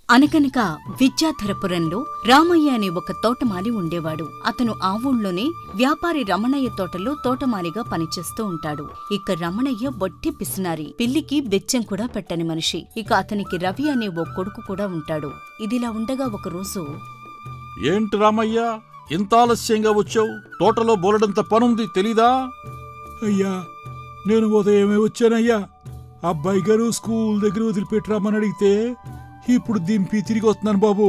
అనగనగా విద్యాధరపురంలో రామయ్య అనే ఒక తోటమాలి ఉండేవాడు. అతను ఆ ఊళ్ళోనే వ్యాపారి రమణయ్య తోటలో తోటమాలిగా పనిచేస్తూ ఉంటాడు. ఇక రమణయ్య బొట్టి పిసినారి, పిల్లికి బెచ్చం కూడా పెట్టని మనిషి. ఇక అతనికి రవి అనే ఓ కొడుకు కూడా ఉంటాడు. ఇదిలా ఉండగా ఒకరోజు, ఏంటి రామయ్య, ఇంత ఆలస్యంగా వచ్చావు? తోటలో బోలెడంత పనుంది తెలీదా? అయ్యా, నేను ఉదయమే వచ్చానయ్యా. అబ్బాయి గారు స్కూల్ దగ్గర వదిలిపెట్టరామని అడిగితే ఇప్పుడు దింపి తిరిగి వస్తున్నాను బాబు.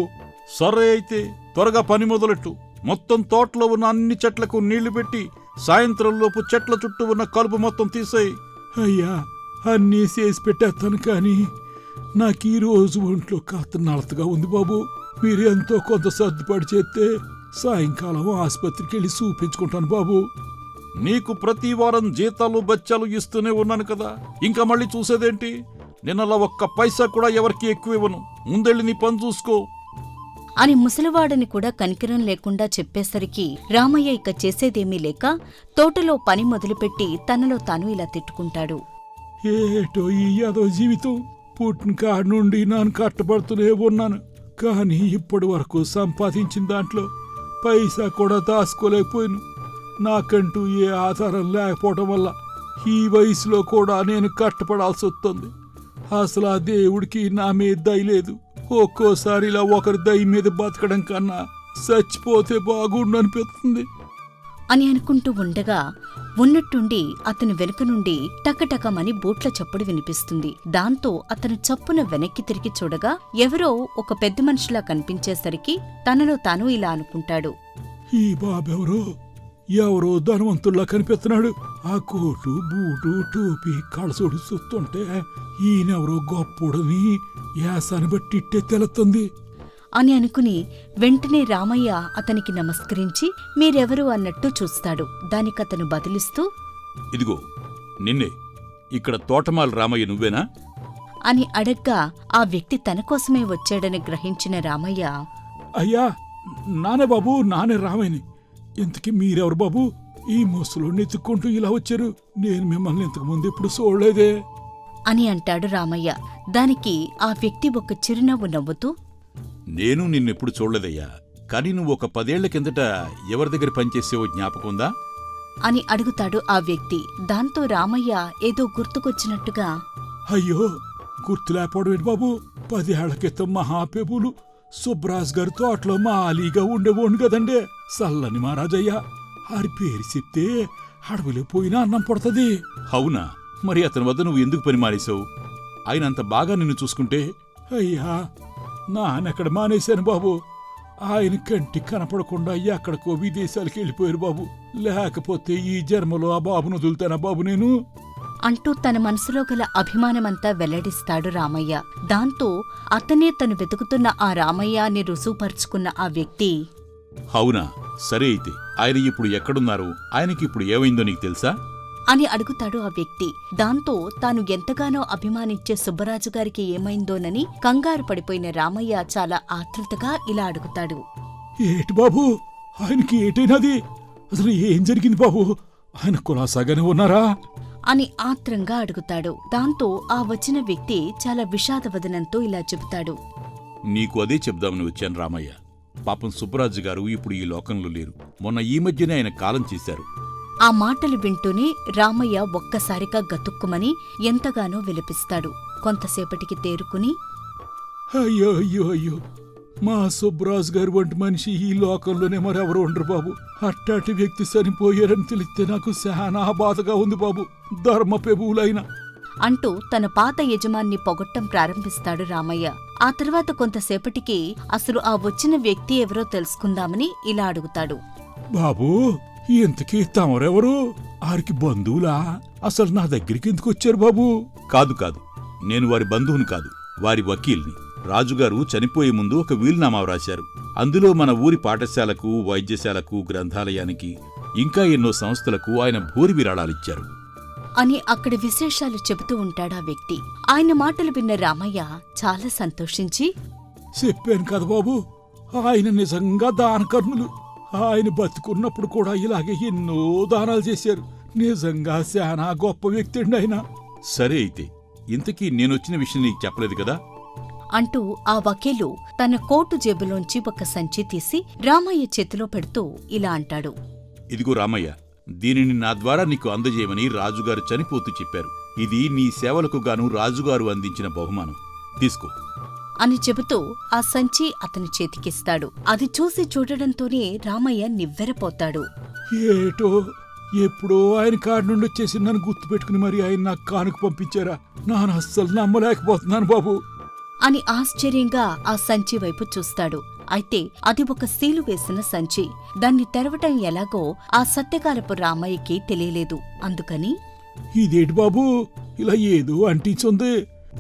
సరే అయితే త్వరగా పని మొదలెట్టు. మొత్తం తోటలో ఉన్న అన్ని చెట్లకు నీళ్లు పెట్టి సాయంత్రంలోపు చెట్ల చుట్టూ ఉన్న కలుపు మొత్తం తీసేయి. అయ్యా, అన్నీ చేసి పెట్టేస్తాను, కానీ నాకు ఈ రోజు ఒంట్లో కాస్త నలతగా ఉంది బాబు. మీరు ఎంతో కొంత సర్దుబాటు చేస్తే సాయంకాలం ఆసుపత్రికి వెళ్ళి చూపించుకుంటాను బాబు. నీకు ప్రతి వారం జీతాలు బచ్చాలు ఇస్తూనే ఉన్నాను కదా, ఇంకా మళ్ళీ చూసేదేంటి? నిన్నలా ఒక్క పైసా కూడా ఎవరికి ఎక్కువ ఇవ్వను. ముందెళ్ళి నీ పని చూసుకో అని ముసలివాడని కూడా కనికరం లేకుండా చెప్పేసరికి రామయ్య ఇక చేసేదేమీ లేక తోటలో పని మొదలుపెట్టి తనలో తాను ఇలా తిట్టుకుంటాడు. ఏటో ఈ యాదో జీవితం, పుట్టిన కాడి నుండి నాను కట్టబడుతూనే ఉన్నాను, కానీ ఇప్పటి వరకు సంపాదించిన దాంట్లో పైసా కూడా దాచుకోలేకపోయాను. నాకంటూ ఏ ఆధారం లేకపోవడం వల్ల ఈ వయసులో కూడా నేను కట్టపడాల్సి వస్తుంది. అసలు ఆ దేవుడికి నా మీద దయ లేదు. ఒక్కోసారి ఇలా ఒకరి దయ మీద బతకడం కన్నా చచ్చిపోతే బాగుండనిపిస్తుంది అని అనుకుంటూ ఉండగా ఉన్నట్టుండి అతని వెనుక నుండి టకటకమని బూట్ల చప్పుడు వినిపిస్తుంది. దాంతో అతను చప్పున వెనక్కి తిరిగి చూడగా ఎవరో ఒక పెద్ద మనిషిలా కనిపించేసరికి తనలో తాను ఇలా అనుకుంటాడు, ఈ బాబెవరో ఎవరో ధనవంతుల్లా కనిపిస్తున్నాడు. ఆ కోటు, బూటు, టోపీ, కళసోడు చూస్తుంటే ఈయనెవరో గొప్పోడని యాసాన్ని బట్టి ఇట్టే తెలుస్తుంది అని అనుకుని వెంటనే రామయ్య అతనికి నమస్కరించి మీరెవరు అన్నట్టు చూస్తాడు. దానికతను బదిలిస్తూ, ఇదిగో నిన్నే, ఇక్కడ తోటమాలి రామయ్య నువ్వేనా అని అడగ్గా ఆ వ్యక్తి తన కోసమే వచ్చాడని గ్రహించిన రామయ్య, అయ్యా, నానే బాబు, నానే రామయ్యని. ఇంతకీ మీరెవరు బాబు? ఈ ముసలోడిని ఎత్తుక్కుంటూ ఇలా వచ్చారు. నేను మిమ్మల్ని ఇంతకు ముందు ఎప్పుడు చూడలేదే అని అంటాడు రామయ్య. దానికి ఆ వ్యక్తి ఒక చిరునవ్వు నవ్వుతూ, నేను నిన్నెప్పుడు చూడలేదయ్యా, కానీ నువ్వు ఒక 10 ఏళ్ల కిందట ఎవరి దగ్గర పనిచేసేవో జ్ఞాపకుందా అని అడుగుతాడు ఆ వ్యక్తి. దాంతో రామయ్య ఏదో గుర్తుకొచ్చినట్టుగా, అయ్యో, గుర్తు లేకపోవడం ఏంటి బాబు? 10 ఏళ్ల క్రితం మహాపెబులు సుబ్రాజ్ గారితో అట్లా మాలీగా ఉండేవాడు కదండే, సల్లని మహారాజయ్య. ఆడి పేరు చెప్తే అడవిలో పోయినా అన్నం పడుతుంది. అవునా? మరి అతని వద్ద నువ్వు ఎందుకు పని మానేశావు? ఆయన అంత బాగా నిన్ను చూసుకుంటే. అయ్యా, నానెక్కడ మానేశాను బాబు. ఆయన కంటికి కనపడకుండా ఎక్కడికో విదేశాలకు వెళ్ళిపోయారు బాబు. లేకపోతే ఈ జన్మలో ఆ బాబును వదులుతానా బాబు నేను అంటూ తన మనసులో గల అభిమానమంతా వెల్లడిస్తాడు రామయ్య. దాంతో అతనే తను వెతుకుతున్న ఆ రామయ్య అని రుజువుపరుచుకున్న ఆ వ్యక్తి, అవునా, సరే అయితే ఆయన ఇప్పుడు ఎక్కడున్నారు? ఆయనకిప్పుడు ఏమైందో నీకు తెలుసా అని అడుగుతాడు ఆ వ్యక్తి. దాంతో తాను ఎంతగానో అభిమానించే సుబ్బరాజుగారికి ఏమైందోనని కంగారు పడిపోయిన రామయ్య చాలా ఆతృతగా ఇలా అడుగుతాడు, ఏటి బాబు, ఆయనకి ఏటైనది? అసలు ఏం జరిగింది బాబు? ఆయన కులాసాగానే ఉన్నారా అని ఆత్రంగా అడుగుతాడు. దాంతో ఆ వచ్చిన వ్యక్తి చాలా విషాదవదనంతో ఇలా చెబుతాడు, నీకు అదే చెప్దామని వచ్చాను రామయ్య. పాపం సుబ్బరాజు గారు ఇప్పుడు ఈ లోకంలో లేరు. మొన్న ఈ మధ్యనే ఆయన కాలం చేశారు. ఆ మాటలు వింటూనే రామయ్య ఒక్కసారిగా గతుక్కుమని ఎంతగానో విలపిస్తాడు. కొంతసేపటికి తేరుకుని, అయ్యో అయ్యో అయ్యో, మా సుబ్రాజ్ గారు వంటి మనిషి ఈ లోకంలోనే మరెవరు ఉండరు బాబు. అట్టాటి వ్యక్తి చనిపోయారని తెలిస్తే నాకు చాలా బాధగా ఉంది బాబు, ధర్మపెబువులైన అంటూ తన పాత యజమాన్ని పొగట్టం ప్రారంభిస్తాడు రామయ్య. ఆ తర్వాత కొంతసేపటికి అసలు ఆ వచ్చిన వ్యక్తి ఎవరో తెలుసుకుందామని ఇలా అడుగుతాడు, బాబూ, ఇంతకీ తమరెవరు? ఆరికి బంధువులా? అసలు నా దగ్గరికి ఎందుకు వచ్చారు బాబు? కాదు కాదు, నేను వారి బంధువుని కాదు, వారి వకీల్ని. రాజుగారు చనిపోయే ముందు ఒక వీలునామా వ్రాశారు. అందులో మన ఊరి పాఠశాలకు, వైద్యశాలకు, గ్రంథాలయానికి, ఇంకా ఎన్నో సంస్థలకు ఆయన భూరి విరాళాలిచ్చారు అని అక్కడి విశేషాలు చెబుతూ ఉంటాడా వ్యక్తి. ఆయన మాటలు విన్న రామయ్య చాలా సంతోషించి, చెప్పాను కదా బాబు, ఆయన నిజంగా దానకర్ణులు. ఆయన బతుకున్నప్పుడు కూడా ఇలాగే ఎన్నో దానాలు చేశారు. నిజంగా చాలా గొప్ప వ్యక్తి అండి ఆయన. సరే అయితే ఇంతకీ నేనొచ్చిన విషయం నీకు చెప్పలేదు కదా అంటూ ఆ వకీలు తన కోటు జేబులోంచి ఒక సంచి తీసి రామయ్య చేతిలో పెడుతూ ఇలా అంటాడు. ఇదిగో రామయ్య, దీనిని నా ద్వారా నీకు అందజేయమని రాజుగారు చనిపోతూ చెప్పారు. ఇది నీ సేవలకు గాను రాజుగారు అందించిన బహుమానం. తీసుకో అని చెబుతూ ఆ సంచి అతని చేతికిస్తాడు. అది చూసి చూడడంతోనే రామయ్య నివ్వెరపోతాడు. ఏటో ఎప్పుడో ఆయన కాడి నుండి వచ్చేసి నన్ను గుర్తుపెట్టుకుని మరి ఆయన నాకు కానుక పంపించారా? నాన్న అస్సలు నమ్మలేకపోతున్నాను బాబు అని ఆశ్చర్యంగా ఆ సంచి వైపు చూస్తాడు. అయితే అది ఒక సీలు వేసిన సంచి. దాన్ని తెరవటం ఎలాగో ఆ సత్యకాలపు రామయ్యకి తెలియలేదు. అందుకని ఇదేటి బాబు ఇలా ఏదో అంటించుంది,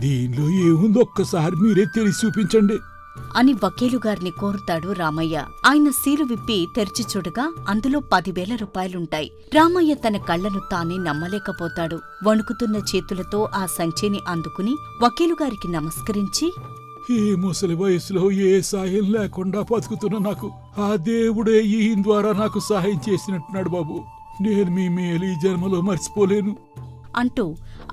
దీనిలో ఏముంది ఒక్కసారి మీరే తెలిసి చూపించండి అని వకీలుగారిని కోరుతాడు రామయ్య. ఆయన సీలు విప్పి తెరిచి చూడగా అందులో 10,000 రూపాయలుంటాయి. రామయ్య తన కళ్లను తానే నమ్మలేకపోతాడు. వణుకుతున్న చేతులతో ఆ సంచిని అందుకుని వకీలుగారికి నమస్కరించి, ఈ ముసలి వయసులో ఏ సాయం లేకుండా బతుకుతున్న నాకు ఆ దేవుడే ఈయన ద్వారా నాకు సహాయం చేసినట్టున్నాడు బాబు. నేను మీ మేలు ఈ జన్మలో మర్చిపోలేను అంటూ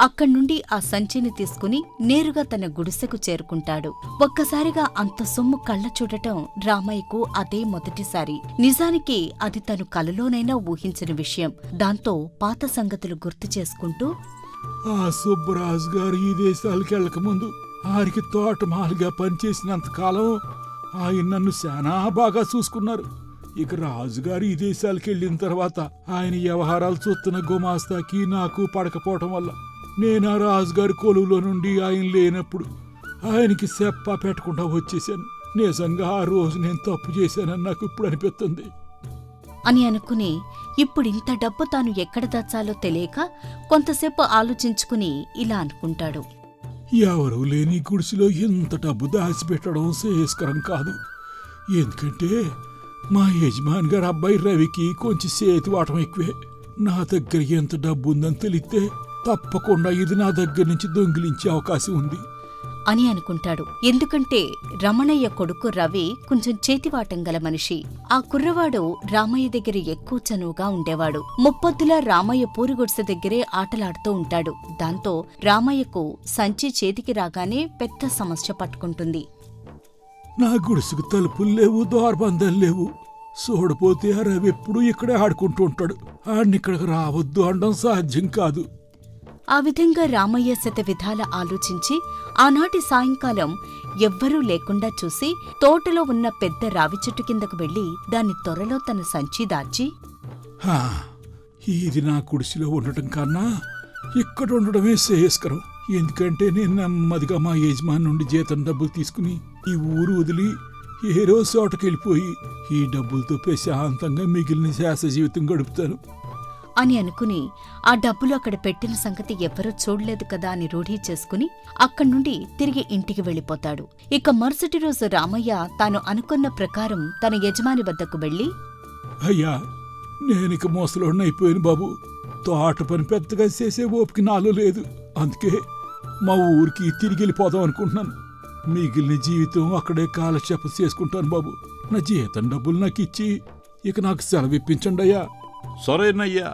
అక్కడ్నుండి ఆ సంచిని తీసుకుని నేరుగా తన గుడిసెకు చేరుకుంటాడు. ఒక్కసారిగా అంత సొమ్ము కళ్ళ చూడటం రామయ్యకు అదే మొదటిసారి. నిజానికి అది తను కలలోనైనా ఊహించిన విషయం. దాంతో పాత సంగతులు గుర్తు చేసుకుంటూ, ఆ సుబ్బరాజు గారు ఈ దేశాలకు వెళ్ళకముందు ఆరికి తోటమాలిగా పనిచేసినంతకాలం ఆయన నన్ను శానా బాగా చూసుకున్నారు. ఇక రాజుగారు ఈ దేశాలకు వెళ్ళిన తర్వాత ఆయన వ్యవహారాలు చూస్తున్న గుమాస్తాకి నాకు పడకపోవటం వల్ల నేను ఆ రాజుగారి కొలువులో నుండి ఆయన లేనప్పుడు ఆయనకి చెప్పా పెట్టకుండా వచ్చేశాను. నిజంగా ఆ రోజు నేను తప్పు చేశానని నాకు ఇప్పుడు అనిపిస్తుంది అని అనుకుని ఇప్పుడింత డబ్బు తాను ఎక్కడ దాచాలో తెలియక కొంతసేపు ఆలోచించుకుని ఇలా అనుకుంటాడు. ఎవరూ లేని గుడిసెలో ఇంత డబ్బు దాచిపెట్టడం శ్రేయస్కరం కాదు. ఎందుకంటే మా యజమాని గారు అబ్బాయి రవికి కొంచెం చేతి వాటం ఎక్కువే. నా దగ్గర ఎంత డబ్బు ఉందని తెలిస్తే తప్పకుండా ఇది నా దగ్గర నుంచి దొంగిలించే అవకాశం ఉంది అని అనుకుంటాడు. ఎందుకంటే రమణయ్య కొడుకు రవి కొంచెం చేతివాటం గల మనిషి. ఆ కుర్రవాడు రామయ్య దగ్గర ఎక్కువ చనువుగా ఉండేవాడు. ముప్పొద్దులా రామయ్య పూరిగొడిసె దగ్గరే ఆటలాడుతూ ఉంటాడు. దాంతో రామయ్యకు సంచి చేతికి రాగానే పెద్ద సమస్య పట్టుకుంటుంది. నా గుడిసెకు తలుపులు లేవు, దోర్బంధాలు లేవు. చూడపోతే ఆ రవి ఎప్పుడూ ఇక్కడే ఆడుకుంటూ ఉంటాడు. ఆడిని ఇక్కడికి రావద్దు అనడం సాధ్యం కాదు. ఆ విధంగా రామయ్య శతవిధాల ఆలోచించి ఆనాటి సాయంకాలం ఎవ్వరూ లేకుండా చూసి తోటలో ఉన్న పెద్ద రావి చెట్టు కిందకు వెళ్లి దాని త్వరలో తన సంచి దాచి, హా, ఇది నా గుడిసెలో ఉండటం కన్నా ఇక్కడ ఉండడమే శ్రేయస్కరం. ఎందుకంటే నేను నెమ్మదిగా మా యజమాని నుండి జీతం డబ్బులు తీసుకుని ఈ ఊరు వదిలి ఏరో చోటకెళ్ళిపోయి ఈ డబ్బులతో ప్రశాంతంగా మిగిలిన శాస జీవితం గడుపుతాను అని అనుకుని ఆ డబ్బులు అక్కడ పెట్టిన సంగతి ఎవ్వరూ చూడలేదు కదా అని రూఢీ చేసుకుని అక్కడ్నుండి తిరిగి ఇంటికి వెళ్ళిపోతాడు. ఇక మరుసటి రోజు రామయ్య తాను అనుకున్న ప్రకారం తన యజమాని వద్దకు వెళ్లి, అయ్యా, నేనిక మోసలోడినైపోయాను బాబు. తోట పని పెద్దగా చేసే ఓపిక నాలో లేదు. అందుకే మా ఊరికి తిరిగి వెళ్ళిపోదాం అనుకుంటున్నాను. మిగిలిన జీవితం అక్కడే కాలక్షేపం చేసుకుంటాను బాబు. నా జీతం డబ్బులు నాకు ఇచ్చి ఇక నాకు సెలవు ఇప్పించండి అయ్యా. సరేనయ్యా,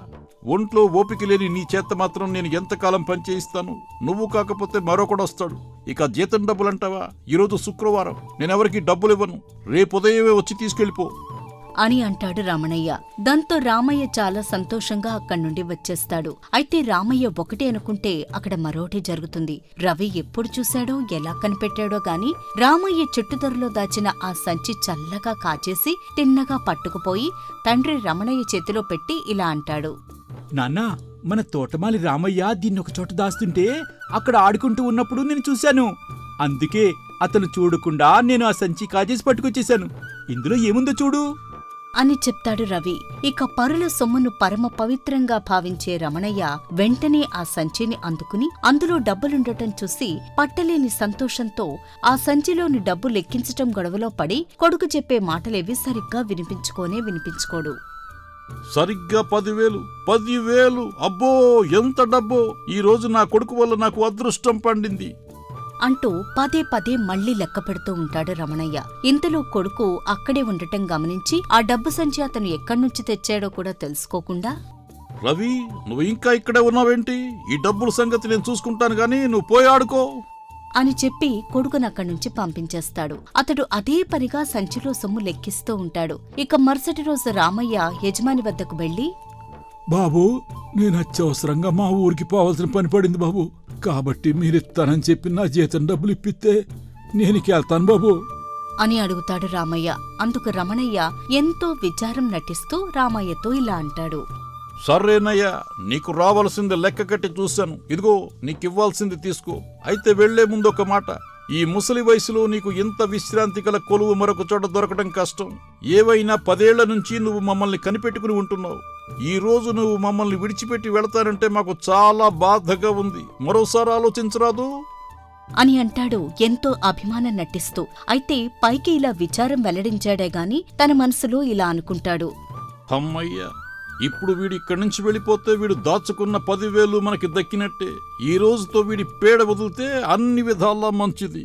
ఒంట్లో ఓపిక లేని నీ చేత మాత్రం నేను ఎంతకాలం పనిచేయిస్తాను? నువ్వు కాకపోతే మరొకడొస్తాడు. ఇక జీతం డబ్బులంటావా? ఈరోజు శుక్రవారం, నేనెవరికి డబ్బులు ఇవ్వను. రేపు ఉదయమే వచ్చి తీసుకెళ్ళిపో అని అంటాడు రమణయ్య. దాంతో రామయ్య చాలా సంతోషంగా అక్కడ్నుండి వచ్చేస్తాడు. అయితే రామయ్య ఒకటి అనుకుంటే అక్కడ మరోటి జరుగుతుంది. రవి ఎప్పుడు చూశాడో ఎలా కనిపెట్టాడో గాని రామయ్య చెట్టుదొరలో దాచిన ఆ సంచి చల్లగా కాచేసి తిన్నగా పట్టుకుపోయి తండ్రి రమణయ్య చేతిలో పెట్టి ఇలా అంటాడు. నాన్నా, మన తోటమాలి రామయ్య దీన్నొక చోట దాస్తుంటే అక్కడ ఆడుకుంటూ ఉన్నప్పుడు నేను చూశాను. అందుకే అతను చూడకుండా నేను ఆ సంచి కాజేసి పట్టుకొచ్చేశాను. ఇందులో ఏముందో చూడు అని చెప్తాడు రవి. ఇక పరుల సొమ్మును పరమ పవిత్రంగా భావించే రమణయ్య వెంటనే ఆ సంచిని అందుకుని అందులో డబ్బులుండటం చూసి పట్టలేని సంతోషంతో ఆ సంచిలోని డబ్బు లెక్కించటం గొడవలో పడి కొడుకు చెప్పే మాటలేవి సరిగ్గా వినిపించుకోడు. సరిగ్గా 10,000 అబ్బో, ఎంత డబ్బో! ఈ రోజు నా కొడుకు వల్ల నాకు అదృష్టం పండింది అంటూ పదే మళ్లీ లెక్క పెడుతూ ఉంటాడు రమణయ్య. ఇంతలో కొడుకు అక్కడే ఉండటం గమనించి ఆ డబ్బు సంచి అతను ఎక్కడ్నుంచి తెచ్చాడో కూడా తెలుసుకోకుండా, రవి, నువ్వు ఇంకా ఇక్కడే ఉన్నావేంటి? ఈ డబ్బుల సంగతి నేను చూసుకుంటాను గాని నువ్వు పోయి ఆడుకో అని చెప్పి కొడుకునక్కడి నుంచి పంపించేస్తాడు. అతడు అదే పనిగా సంచిలో సొమ్ము లెక్కిస్తూ ఉంటాడు. ఇక మరుసటి రోజు రామయ్య యజమాని వద్దకు వెళ్లి, బాబు, నేను అత్యవసరంగా మా ఊరికి పోవాల్సిన పని పడింది బాబు. కాబట్టి మీరిస్తానని చెప్పి నా జీతం డబ్బులు ఇప్పిస్తే నేను వెళ్తాను బాబు అని అడుగుతాడు రామయ్య. అందుకు రమణయ్య ఎంతో విచారం నటిస్తూ రామయ్యతో ఇలా అంటాడు. సర్రేనయ్యా, నీకు రావాల్సింది లెక్క కట్టి చూశాను. ఇదిగో నీకివ్వాల్సింది తీసుకో. అయితే వెళ్లే ముందు ఒక మాట. ఈ ముసలి వయసులో నీకు ఇంత విశ్రాంతి గల కొలువు మరొక చోట దొరకడం కష్టం. ఏవైనా 10 ఏళ్ల నుంచి నువ్వు మమ్మల్ని కనిపెట్టుకుని ఉంటున్నావు. ఈ రోజు నువ్వు మమ్మల్ని విడిచిపెట్టి వెళతానంటే మాకు చాలా బాధగా ఉంది. మరోసారి ఆలోచించరాదు అని అంటాడు ఎంతో అభిమానం నటిస్తూ. అయితే పైకి ఇలా విచారం వెల్లడించాడే గాని తన మనసులో ఇలా అనుకుంటాడు. అమ్మయ్యా, ఇప్పుడు వీడి ఇక్కడి నుంచి వెళ్ళిపోతే వీడు దాచుకున్న 10,000 మనకి దక్కినట్టే. ఈ రోజుతో వీడి పేడ వదిలితే అన్ని విధాలా మంచిది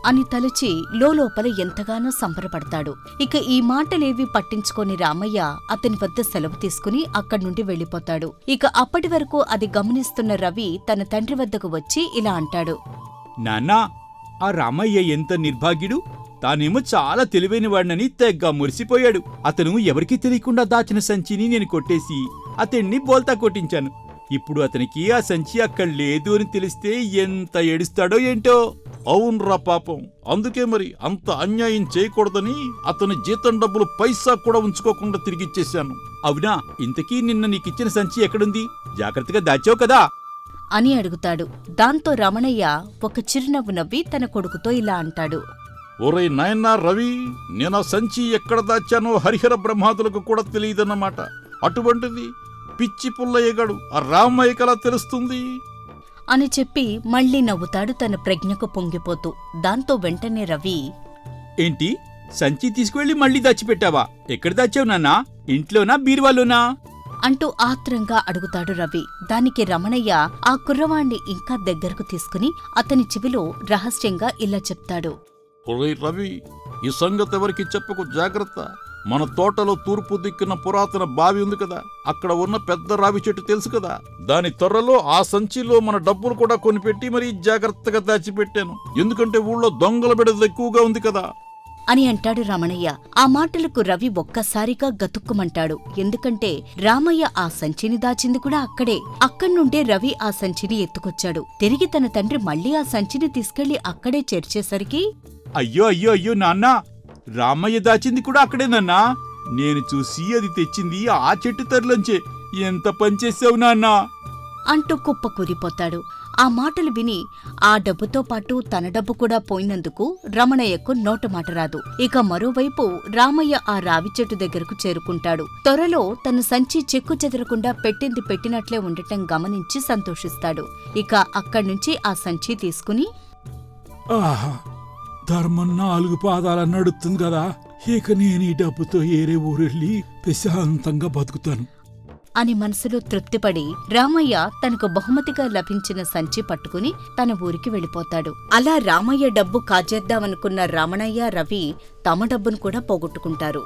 అని తలచి లోపల ఎంతగానో సంబరపడతాడు. ఇక ఈ మాటలేవి పట్టించుకోని రామయ్య అతని వద్ద సెలవు తీసుకుని అక్కడి నుండి వెళ్ళిపోతాడు. ఇక అప్పటి వరకు అది గమనిస్తున్న రవి తన తండ్రి వద్దకు వచ్చి ఇలా అంటాడు. నాన్నా, ఆ రామయ్య ఎంత నిర్భాగ్యుడు. తానేమో చాలా తెలివైనవాడినని తెగ్గా మురిసిపోయాడు. అతను ఎవరికీ తెలియకుండా దాచిన సంచిని నేను కొట్టేసి అతన్ని బోల్తా కొట్టించాను. ఇప్పుడు అతనికి ఆ సంచి అక్కడ లేదు అని తెలిస్తే ఎంత ఏడుస్తాడో ఏంటో. అవునరా పాపం. అందుకే మరి అంత అన్యాయం చేయకూడదని అతని జీతం డబ్బులు పైసా కూడా ఉంచుకోకుండా తిరిగిచ్చేశాను. అవునా? ఇంతకీ నిన్న నీకిచ్చిన సంచి ఎక్కడుంది? జాగ్రత్తగా దాచావు కదా అని అడుగుతాడు. దాంతో రమణయ్య ఒక చిరునవ్వు నవ్వి తన కొడుకుతో ఇలా అంటాడు. ఒరే నాయనా రవి, నేను సంచి ఎక్కడ దాచానో హరిహర బ్రహ్మాదులకు కూడా తెలియదన్నమాట. అటువంటిది పిచ్చి పుల్లయ్యగాడు ఆ రామయ్యకలా తెలుస్తుంది అని చెప్పి మళ్లీ నవ్వుతాడు తన ప్రజ్ఞకు పొంగిపోతూ. దాంతో వెంటనే రవి, ఏంటి? సంచి తీసుకువెళ్ళి మళ్ళీ దాచిపెట్టావా? ఎక్కడ దాచావు నాన్నా? ఇంట్లోనా, బీరువాలోనా అంటూ ఆత్రంగా అడుగుతాడు రవి. దానికి రమణయ్య ఆ కుర్రవాణ్ణి ఇంకా దగ్గరకు తీసుకుని అతని చెవిలో రహస్యంగా ఇలా చెప్తాడు. ఒరే రవి, ఈ సంగతి ఎవరికి చెప్పకు, జాగ్రత్త. మన తోటలో తూర్పు దిక్కున పురాతన బావి ఉంది కదా, అక్కడ ఉన్న పెద్ద రావి చెట్టు తెలుసు కదా, దాని త్వరలో ఆ సంచిలో మన డబ్బులు కూడా కొనిపెట్టి మరీ జాగ్రత్తగా దాచిపెట్టాను. ఎందుకంటే ఊళ్ళో దొంగల బెడద ఎక్కువగా ఉంది కదా అని అంటాడు రమణయ్య. ఆ మాటలకు రవి ఒక్కసారిగా గతుక్కుమంటాడు. ఎందుకంటే రామయ్య ఆ సంచిని దాచింది కూడా అక్కడే. అక్కడ్నుండే రవి ఆ సంచిని ఎత్తుకొచ్చాడు. తిరిగి తన తండ్రి మళ్లీ ఆ సంచిని తీసుకెళ్లి అక్కడే చేర్చేసరికి, అయ్యో అయ్యో అయ్యో నాన్నా, రామయ్య దాచింది కూడా అక్కడేనన్నా. నేను చూసి అది తెచ్చింది ఆ చెట్టు తరలోంచే. ఎంత పనిచేసావు నాన్నా అంటూ కుప్పకూలిపోతాడు. ఆ మాటలు విని ఆ డబ్బుతో పాటు తన డబ్బు కూడా పోయినందుకు రమణయ్యకు నోటమాట రాదు. ఇక మరోవైపు రామయ్య ఆ రావి చెట్టు దగ్గరకు చేరుకుంటాడు. త్వరలో తన సంచి చెక్కు చెదరకుండా పెట్టింది పెట్టినట్లే ఉండటం గమనించి సంతోషిస్తాడు. ఇక అక్కడ్నుంచి ఆ సంచి తీసుకుని, ఆహా, ధర్మం 4 పాదాల నడుస్తుంది కదా. ఇక నేను ఈ డబ్బుతో ఏరే ఊరెళ్ళి ప్రశాంతంగా బతుకుతాను అని మనసులో తృప్తిపడి రామయ్య తనకు బహుమతిగా లభించిన సంచి పట్టుకుని తన ఊరికి వెళ్ళిపోతాడు. అలా రామయ్య డబ్బు కాజేద్దామనుకున్న రమణయ్య, రవి తమ డబ్బును కూడా పోగొట్టుకుంటారు.